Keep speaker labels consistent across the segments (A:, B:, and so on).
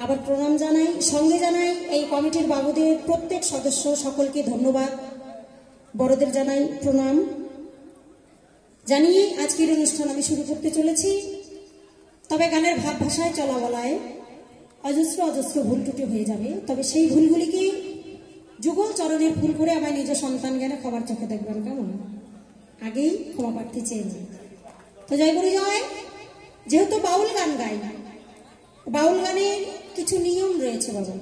A: আবার প্রণাম জানাই, সঙ্গে জানাই এই কমিটির বাবুদের প্রত্যেক সদস্য সকলকে ধন্যবাদ, বড়দের জানাই প্রণাম জানিয়ে আজকের অনুষ্ঠান আমি শুরু করতে চলেছি। তবে গানের ভাব ভাষায় চলা বলায় অজস্র অজস্র ভুল ত্রুটি হয়ে যাবে, তবে সেই ভুলগুলিকে যুগল চরণের ফুল করে আমার নিজ সন্তান জ্ঞানে ক্ষমার চোখে দেখবেন, কেমন? আগেই ক্ষমা প্রার্থী চেয়েছি। তো জয় গুরু জয়। যেহেতু বাউল গান গাই, বাউল গানের কিছু নিয়ম রয়েছে বাবা,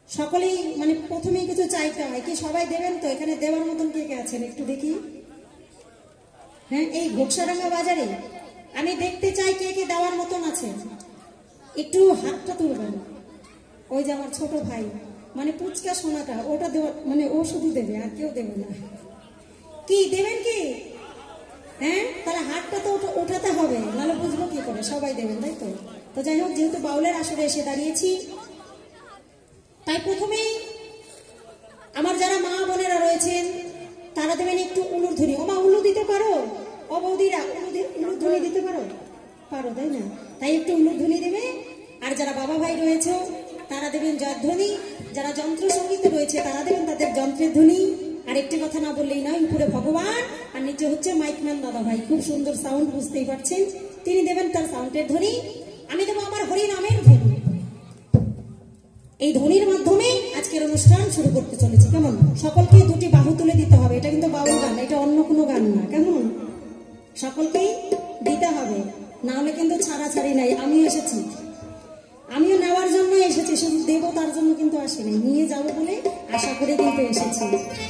A: সকলেই মানে প্রথমেই কিছু চাইতে হয় কি, সবাই দেবেন তো? এখানে দেওয়ার মতন কে কে আছেন একটু দেখি। হ্যাঁ, এই ঘোকসাডাঙ্গা বাজারে আমি দেখতে চাই কে কে দেওয়ার মতন আছে, একটু হাতটা তুলবেন। ওই যে আমার ছোট ভাই, মানে পুচকা সোনাটা, ওটা দেওয়া মানে ও শুধু দেবে আর কেউ দেবে না। কি দেবেন কি? হ্যাঁ, তাহলে হাতটা তো উঠাতে হবে, নাহলে বুঝবো কি করে? সবাই দেবেন, তাই তো? তো যাই হোক, যেহেতু বাউলের আসরে এসে দাঁড়িয়েছি, তাই প্রথমেই আমার যারা মা বোনেরা রয়েছেন তারা দেবেন একটু উলুধ্বনি। ও মা, উলু দিতে পারো? ও বৌদিরা উলুধ্বনি দিতে পারো? পারো, তাই না? তাই একটু উলুধ্বনি দেবে। আর যারা বাবা ভাই রয়েছে তারা দেবেন জয়ধ্বনি, যারা যন্ত্র সঙ্গীত রয়েছে তারা দেবেন তাদের যন্ত্রের ধ্বনি। আর একটি কথা না বললেই নয়, উপরে ভগবান আর নিচে হচ্ছে মাইকম্যান দাদা ভাই, খুব সুন্দর সাউন্ড, বুঝতেই পারছেন, তিনি দেবেন তার সাউন্ডের ধ্বনি। আমি দেবো আমার হরিনামের ধ্বনি। এই ধ্বনির মাধ্যমে আজকের অনুষ্ঠান শুরু করতে চলেছি, কেমন? সকলকে দুটি বাহু তুলে দিতে হবে। এটা কিন্তু বাউল গান, এটা অন্য কোনো গান না, কেমন? সকলকেই দিতে হবে, না হলে কিন্তু ছাড়াছাড়ি নাই। আমিও এসেছি, আমিও নেওয়ার জন্য এসেছি, শুধু দেবো তার জন্য কিন্তু আসিনি, নিয়ে যাবো বলে আশা করে কিন্তু এসেছি।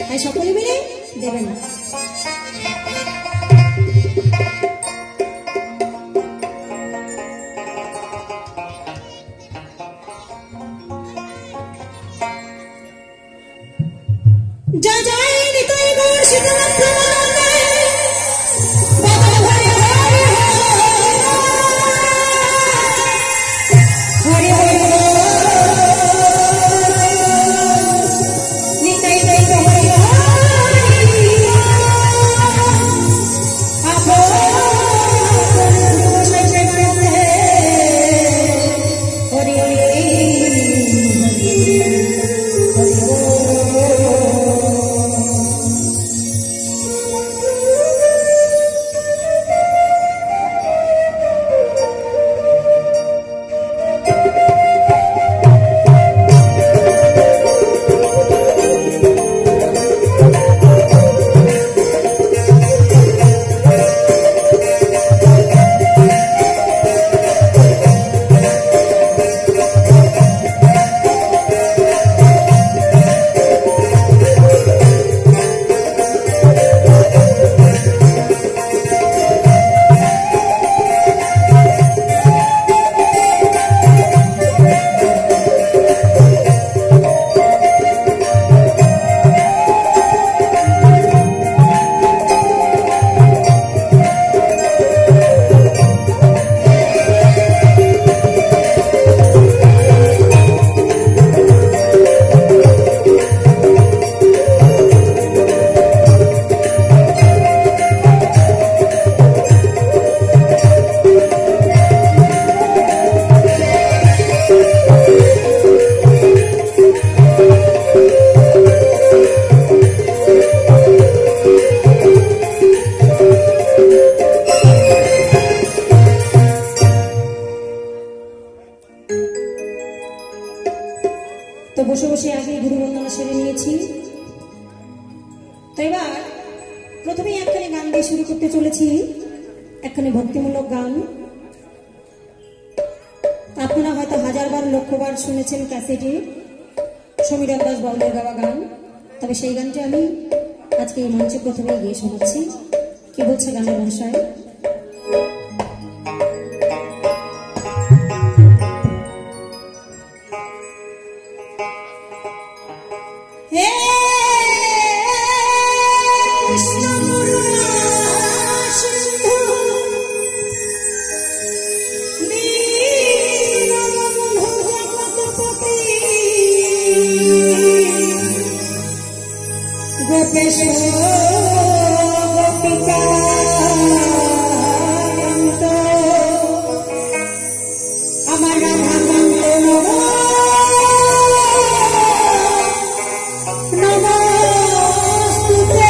A: তাই সকলে মিলে দেবেন। জয় জয় নিতাই গৌর সীতারাম প্রেমানন্দে, বাবা হরে হরে হরে হরে নিতাই গৌর হরে তো বসে বসে আগে গুরু বন্দনা সেরে নিয়েছি। তো এবার প্রথমেই একখানি গান দিয়ে শুরু করতে চলেছি, একখানি ভক্তিমূলক গান। আপনারা হয়তো হাজারবার লক্ষবার শুনেছেন ক্যাসেটে সমীরণ দাস বাউলের গাওয়া গান, তবে সেই গানটি আমি আজকে এই মঞ্চে প্রথমেই গিয়ে শোনাচ্ছি। কি বলছে গানের ভাষায়?
B: गोपिका
A: আমার রাধা কান্ত নমস্তুতে।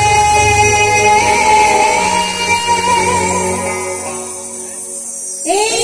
A: এই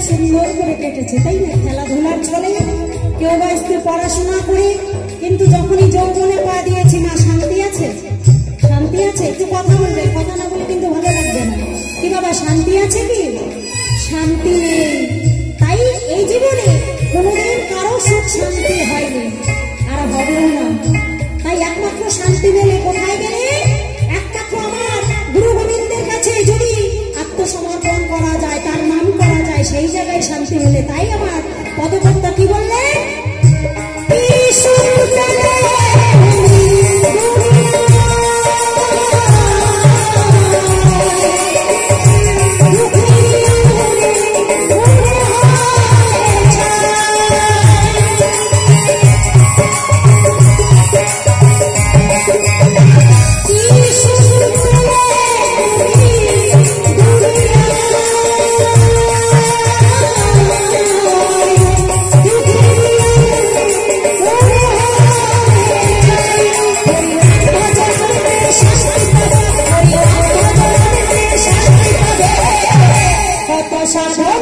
A: সুন্দর করে কেটেছে, তাই না? খেলাধুলার ছলে কেউ বা স্কুল পড়াশোনা করে, কিন্তু যখনই যৌবনে পা দিয়েছি, মা শান্তি আছে? শান্তি আছে? একটু কথা বলবে, কথা না বলে কিন্তু ভালো লাগবে না। কি বাবা শান্তি আছে কি? শান্তি নেই। তাই এই জীবনে কোনোদিন কারো সুখ শান্তি হয়নি, আর হবেও না। তাই একমাত্র শান্তি মেলে কোথায় গেলে? একমাত্র আমার গুরু গোবিন্দের কাছে যদি আত্মসমর্পণ করা যায়, তার নাম করা যায়, সেই জায়গায় শান্তি মেলে। তাই আমার পদকর্তা কি বললেন? সাধু